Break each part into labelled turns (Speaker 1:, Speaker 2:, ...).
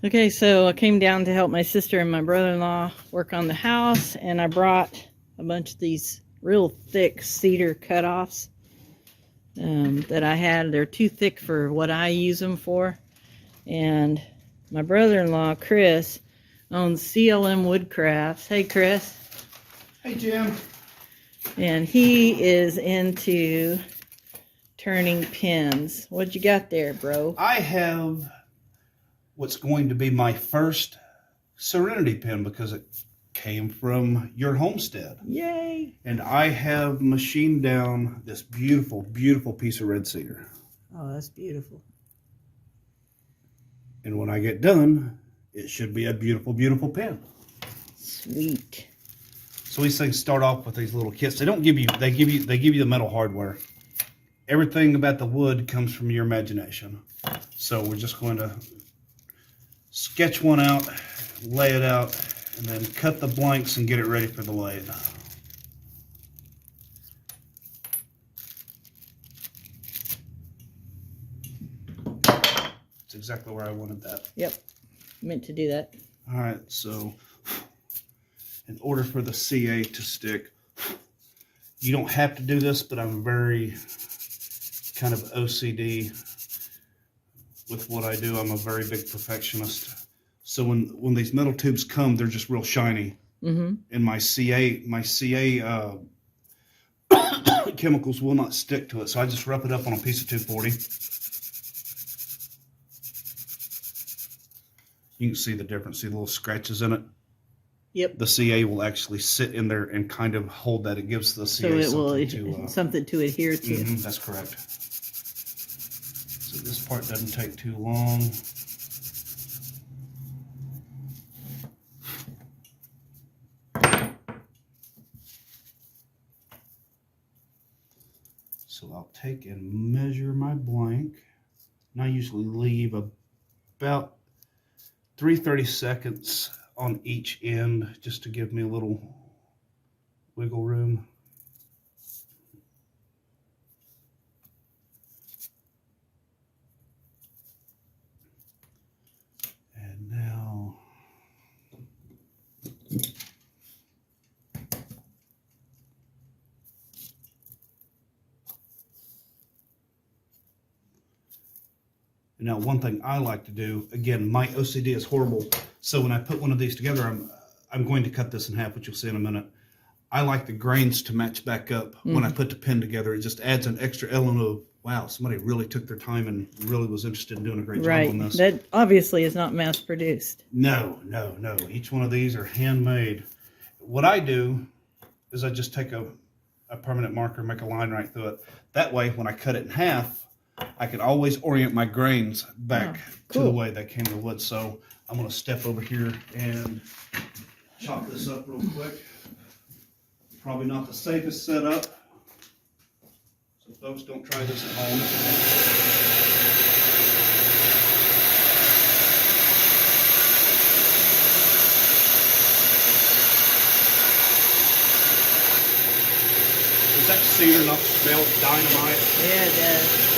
Speaker 1: Okay, so I came down to help my sister and my brother-in-law work on the house, and I brought a bunch of these real thick cedar cutoffs that I had. They're too thick for what I use them for. And my brother-in-law, Chris, owns CLM Woodcrafts. Hey, Chris.
Speaker 2: Hey, Jim.
Speaker 1: And he is into turning pins. What you got there, bro?
Speaker 2: I have what's going to be my first Serenity pen because it came from your homestead.
Speaker 1: Yay!
Speaker 2: And I have machined down this beautiful, beautiful piece of red cedar.
Speaker 1: Oh, that's beautiful.
Speaker 2: And when I get done, it should be a beautiful, beautiful pen.
Speaker 1: Sweet.
Speaker 2: So these things start off with these little kits. They give you the metal hardware. Everything about the wood comes from your imagination. So we're just going to sketch one out, lay it out, and then cut the blanks and get it ready for the lathe. That's exactly where I wanted that.
Speaker 1: Yep, meant to do that.
Speaker 2: All right, so in order for the CA to stick, you don't have to do this, but I'm very kind of OCD with what I do. I'm a very big perfectionist. So when these metal tubes come, they're just real shiny.
Speaker 1: Mm-hmm.
Speaker 2: And my CA chemicals will not stick to it. So I just wrap it up on a piece of 240. You can see the difference. See the little scratches in it?
Speaker 1: Yep.
Speaker 2: The CA will actually sit in there and kind of hold that. It gives the CA
Speaker 1: something to adhere to.
Speaker 2: That's correct. So this part doesn't take too long. So I'll take and measure my blank. And I usually leave about 3/30 seconds on each end just to give me a little wiggle room. And now one thing I like to do, again, my OCD is horrible. So when I put one of these together, I'm going to cut this in half, which you'll see in a minute. I like the grains to match back up when I put the pen together. It just adds an extra element of, wow, somebody really took their time and really was interested in doing a great job on this.
Speaker 1: That obviously is not mass produced.
Speaker 2: No. Each one of these are handmade. What I do is I just take a permanent marker, make a line right through it. That way, when I cut it in half, I can always orient my grains back to the way they came to wood. So I'm going to step over here and chop this up real quick. Probably not the safest setup. So folks, don't try this at home. Does that cedar not smell dynamite?
Speaker 1: Yeah, it does.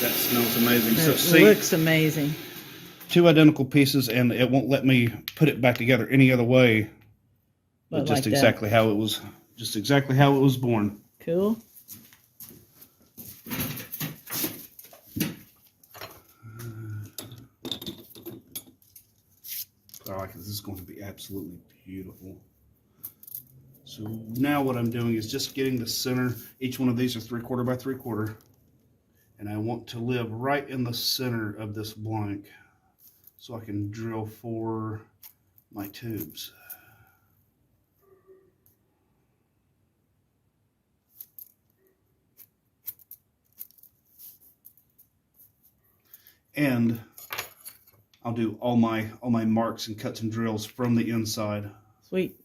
Speaker 2: That smells amazing.
Speaker 1: It looks amazing.
Speaker 2: Two identical pieces, and it won't let me put it back together any other way. But just
Speaker 1: like
Speaker 2: exactly how it was. Just exactly how it was born.
Speaker 1: Cool.
Speaker 2: I like this. This is going to be absolutely beautiful. So now what I'm doing is just getting the center. Each one of these are 3/4 by 3/4. And I want to live right in the center of this blank so I can drill for my tubes. And I'll do all my marks and cuts and drills from the inside.
Speaker 1: Sweet.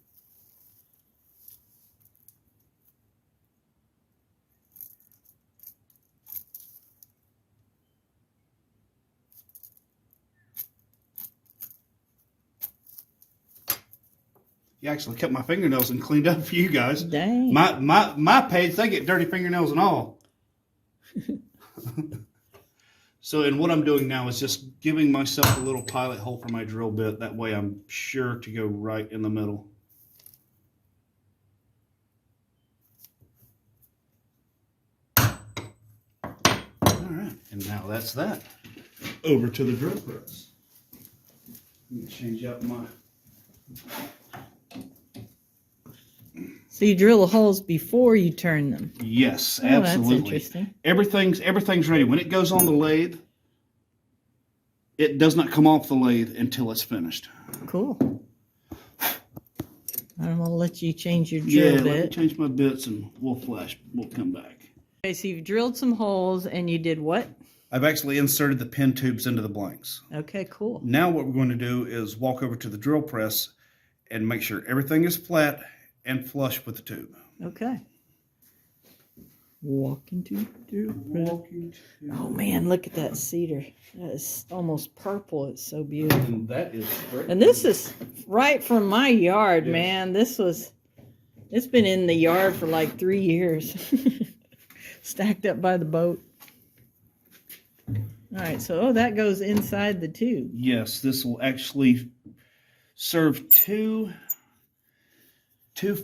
Speaker 2: You actually cut my fingernails and cleaned up for you guys.
Speaker 1: Dang.
Speaker 2: My page, they get dirty fingernails and all. So, and what I'm doing now is just giving myself a little pilot hole for my drill bit. That way I'm sure to go right in the middle. All right, and now that's that. Over to the drill press. Let me change out my...
Speaker 1: So you drill the holes before you turn them?
Speaker 2: Yes,
Speaker 1: oh,
Speaker 2: absolutely.
Speaker 1: That's interesting.
Speaker 2: Everything's ready. When it goes on the lathe, it does not come off the lathe until it's finished.
Speaker 1: Cool. I'm gonna let you change your drill bit.
Speaker 2: Let me change my bits and we'll come back.
Speaker 1: Okay, so you've drilled some holes and you did what?
Speaker 2: I've actually inserted the pin tubes into the blanks.
Speaker 1: Okay, cool.
Speaker 2: Now what we're going to do is walk over to the drill press and make sure everything is flat and flush with the tube.
Speaker 1: Okay. Walking to the Oh man, look at that cedar. That is almost purple. It's so beautiful.
Speaker 2: And that is great.
Speaker 1: And this is right from my yard,
Speaker 2: Yes.
Speaker 1: man. It's been in the yard for like 3 years. Stacked up by the boat. All right, so that goes inside the tube.
Speaker 2: Yes, this will actually serve two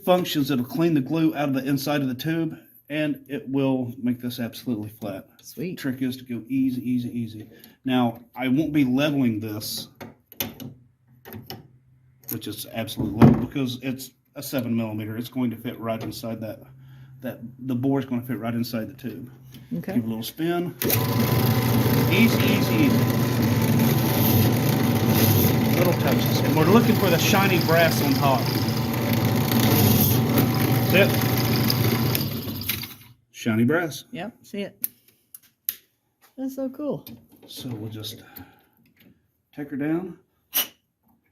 Speaker 2: functions. It'll clean the glue out of the inside of the tube, and it will make this absolutely flat.
Speaker 1: Sweet.
Speaker 2: The trick is to go easy, easy, easy. Now, I won't be leveling this, which is absolutely level, because it's a 7mm. It's going to fit right inside the bore is going to fit right inside the tube.
Speaker 1: Okay.
Speaker 2: Give it a little spin. Easy, easy, easy. Little touches. And we're looking for the shiny brass on top. That's it. Shiny brass.
Speaker 1: Yep, see it. That's so cool.
Speaker 2: So we'll just take her down.
Speaker 1: Do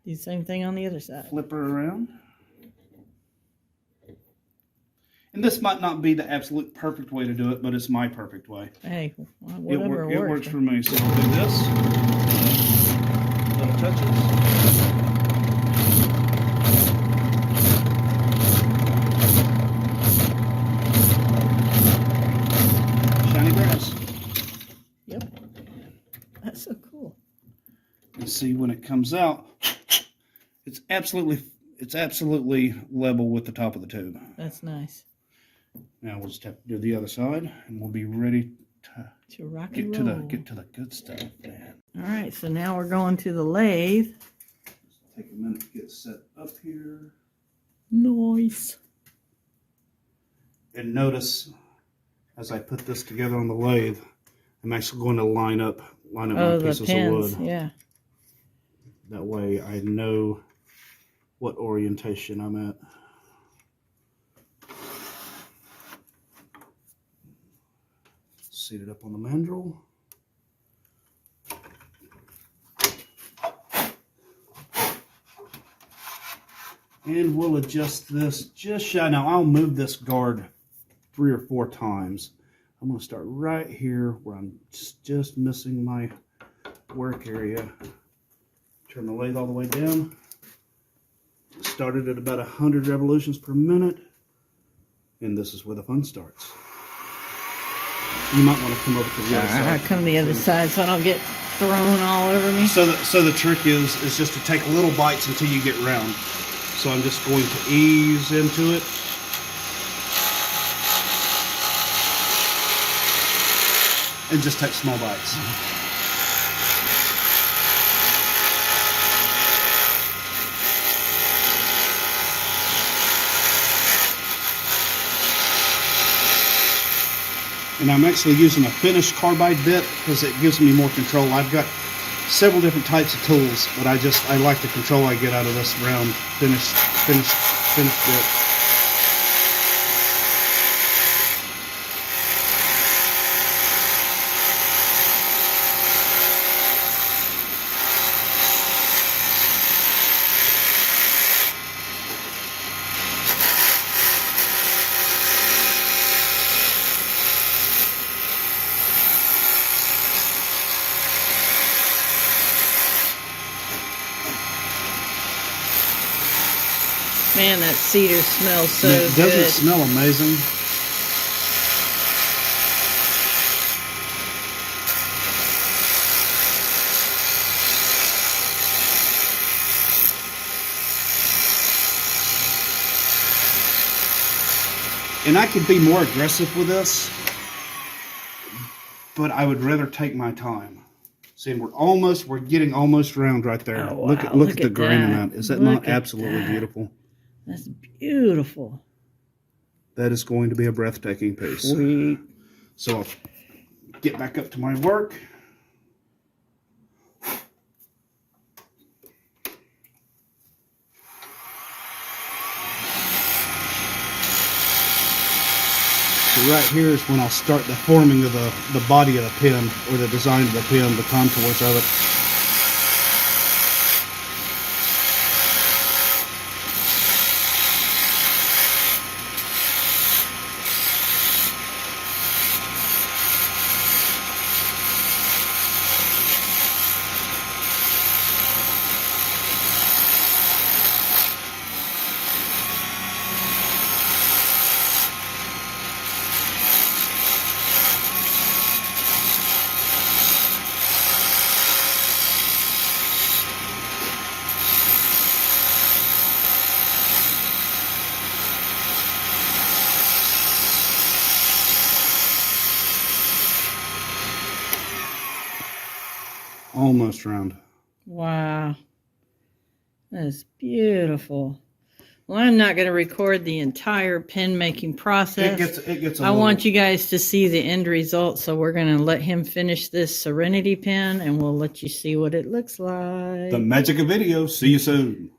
Speaker 1: the same thing on the other side.
Speaker 2: Flip her around. And this might not be the absolute perfect way to do it, but it's my perfect way.
Speaker 1: Hey, whatever
Speaker 2: It works for me. So we'll do this. Little touches. Shiny brass.
Speaker 1: Yep. That's so cool.
Speaker 2: And see when it comes out, it's absolutely level with the top of the tube.
Speaker 1: That's nice.
Speaker 2: Now we'll just have to do the other side, and we'll be ready
Speaker 1: To rock
Speaker 2: get
Speaker 1: and
Speaker 2: to
Speaker 1: roll.
Speaker 2: get to the good stuff, man.
Speaker 1: All right, so now we're going to the lathe.
Speaker 2: Take a minute to get set up here.
Speaker 1: Nice.
Speaker 2: And notice, as I put this together on the lathe, I'm actually going to line up my
Speaker 1: the
Speaker 2: pieces
Speaker 1: pins,
Speaker 2: of wood.
Speaker 1: yeah.
Speaker 2: That way I know what orientation I'm at. Seat it up on the mandrel. And we'll adjust this just shy. Now I'll move this guard 3 or 4 times. I'm going to start right here where I'm just missing my work area. Turn the lathe all the way down. Started at about 100 revolutions per minute. And this is where the fun starts. You might want to come over to the other side.
Speaker 1: I come to the other side so I don't get thrown all over me.
Speaker 2: So the trick is just to take little bites until you get round. So I'm just going to ease into it. And just take small bites. And I'm actually using a finished carbide bit because it gives me more control. I've got several different types of tools, but I like the control I get out of this round finished bit.
Speaker 1: Man, that cedar smells so
Speaker 2: And it doesn't
Speaker 1: good.
Speaker 2: smell amazing. And I could be more aggressive with this, but I would rather take my time. See, and we're getting almost round right there.
Speaker 1: Oh, wow.
Speaker 2: Look at the
Speaker 1: Look at
Speaker 2: grain in
Speaker 1: that.
Speaker 2: that. Is that
Speaker 1: Look
Speaker 2: not
Speaker 1: at
Speaker 2: absolutely
Speaker 1: that.
Speaker 2: beautiful?
Speaker 1: That's beautiful.
Speaker 2: That is going to be a breathtaking piece.
Speaker 1: Sweet.
Speaker 2: So I'll get back up to my work. So right here is when I'll start the forming of the body of the pen, or the design of the pen, the contours of it. Almost round.
Speaker 1: Wow. That's beautiful. Well, I'm not going to record the entire pen making process.
Speaker 2: It gets.
Speaker 1: I want you guys to see the end result, so we're going to let him finish this Serenity pen, and we'll let you see what it looks like.
Speaker 2: The magic of video. See you soon.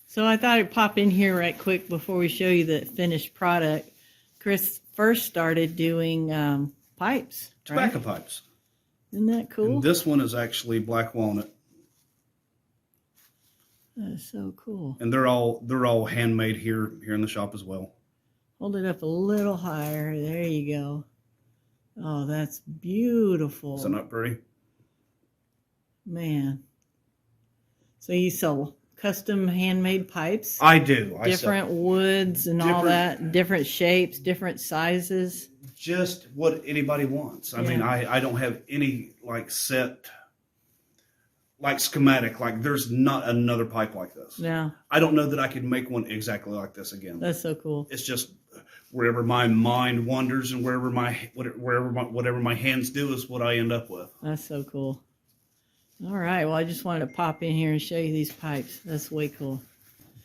Speaker 1: So I thought I'd pop in here right quick before we show you the finished product. Chris first started doing pipes.
Speaker 2: Tobacco
Speaker 1: Right?
Speaker 2: pipes.
Speaker 1: Isn't that cool?
Speaker 2: And this one is actually black walnut.
Speaker 1: That's so cool.
Speaker 2: And they're all handmade here in the shop as well.
Speaker 1: Hold it up a little higher. There you go. Oh, that's beautiful.
Speaker 2: Is that not pretty?
Speaker 1: Man. So you sell custom handmade pipes?
Speaker 2: I do.
Speaker 1: Different woods and all that, different shapes, different sizes.
Speaker 2: Just what anybody wants. I mean, I don't have any set schematic. There's not another pipe like this.
Speaker 1: Yeah.
Speaker 2: I don't know that I could make one exactly like this again.
Speaker 1: That's so cool.
Speaker 2: It's just wherever my mind wanders and whatever my hands do is what I end up with.
Speaker 1: That's so cool. All right. Well, I just wanted to pop in here and show you these pipes. That's way cool.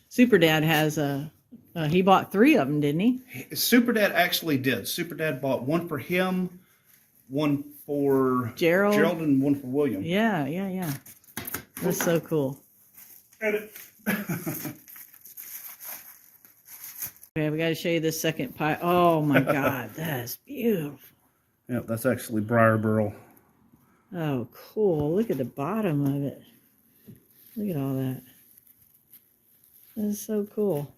Speaker 1: Super Dad has he bought 3 of them, didn't he?
Speaker 2: Super Dad actually did. Super Dad bought one for him, one for
Speaker 1: Gerald,
Speaker 2: and one for William.
Speaker 1: Yeah. That's so cool.
Speaker 2: Edit.
Speaker 1: Okay, we got to show you this second pipe. Oh my God, that's beautiful.
Speaker 2: Yeah, that's actually briar burl.
Speaker 1: Oh, cool. Look at the bottom of it. Look at all that. That's so cool.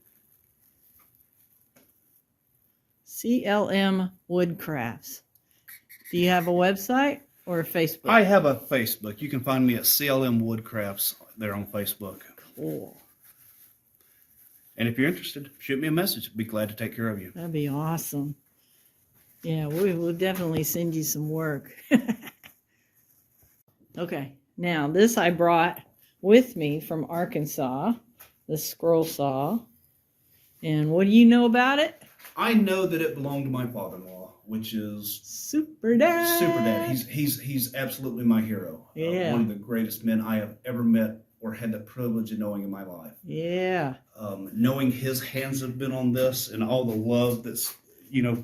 Speaker 1: CLM Woodcrafts. Do you have a website or a Facebook?
Speaker 2: I have a Facebook. You can find me at CLM Woodcrafts there on Facebook.
Speaker 1: Cool.
Speaker 2: And if you're interested, shoot me a message. I'd be glad to take care of you.
Speaker 1: That'd be awesome. Yeah, we'll definitely send you some work. Okay, now this I brought with me from Arkansas, the scroll saw. And what do you know about it?
Speaker 2: I know that it belonged to my father-in-law, which is
Speaker 1: Super Dad.
Speaker 2: Super Dad. He's absolutely my hero.
Speaker 1: Yeah.
Speaker 2: One of the greatest men I have ever met or had the privilege of knowing in my life.
Speaker 1: Yeah.
Speaker 2: Knowing his hands have been on this and all the love that's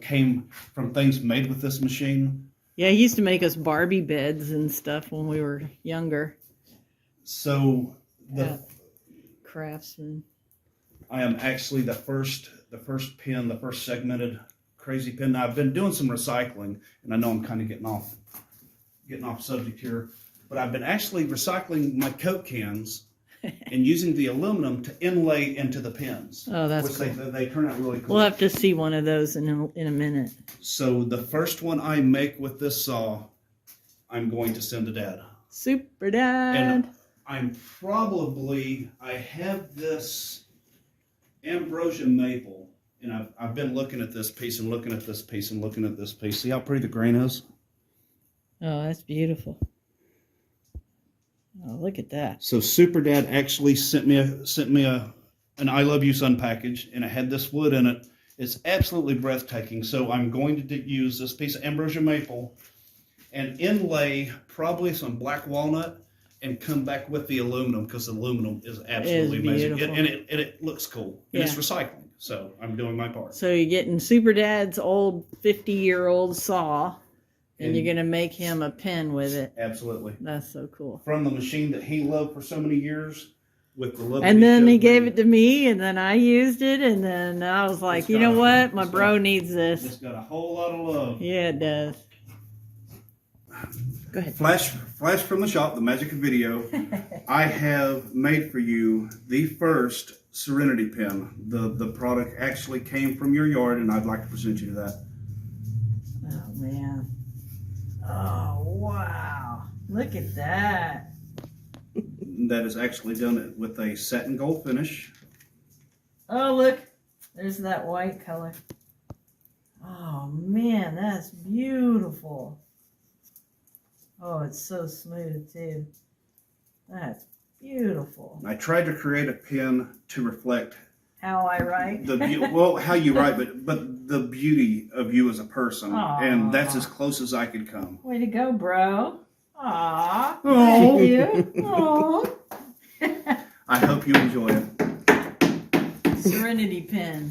Speaker 2: came from things made with this machine.
Speaker 1: Yeah, he used to make us Barbie beds and stuff when we were younger.
Speaker 2: So
Speaker 1: Craftsman.
Speaker 2: I am actually the first pen, the first segmented crazy pen. Now, I've been doing some recycling, and I know I'm kind of getting off subject here, but I've been actually recycling my Coke cans and using the aluminum to inlay into the pens.
Speaker 1: Oh, that's cool.
Speaker 2: They turn out really cool.
Speaker 1: We'll have to see one of those in a minute.
Speaker 2: So the first one I make with this saw, I'm going to send to Dad.
Speaker 1: Super Dad.
Speaker 2: And I have this ambrosia maple, and I've been looking at this piece and looking at this piece and looking at this piece. See how pretty the grain is?
Speaker 1: Oh, that's beautiful. Oh, look at that.
Speaker 2: So Super Dad actually sent me an I Love You Son package, and it had this wood in it. It's absolutely breathtaking. So I'm going to use this piece of ambrosia maple and inlay probably some black walnut and come back with the aluminum, because the aluminum is absolutely amazing. And it looks cool. And it's recycling. So I'm doing my part.
Speaker 1: So you're getting Super Dad's old 50-year-old saw, and you're going to make him a pen with it.
Speaker 2: Absolutely.
Speaker 1: That's so cool.
Speaker 2: From the machine that he loved for so many years. With the love.
Speaker 1: And then he gave it to me, and then I used it, and then I was like, you know what? My bro needs this.
Speaker 2: It's got a whole lot of love.
Speaker 1: Yeah, it does. Go ahead.
Speaker 2: Flash from the shop, the magic of video. I have made for you the first Serenity pen. The product actually came from your yard, and I'd like to present you to that.
Speaker 1: Oh, man. Oh, wow. Look at that.
Speaker 2: That is actually done with a satin gold finish.
Speaker 1: Oh, look. There's that white color. Oh, man, that's beautiful. Oh, it's so smooth, too. That's beautiful.
Speaker 2: I tried to create a pen to reflect
Speaker 1: how I write.
Speaker 2: How you write, but the beauty of you as a person.
Speaker 1: Aww.
Speaker 2: And that's as close as I could come.
Speaker 1: Way to go, bro. Aw. Thank you. Aw.
Speaker 2: I hope you enjoy it.
Speaker 1: Serenity pen.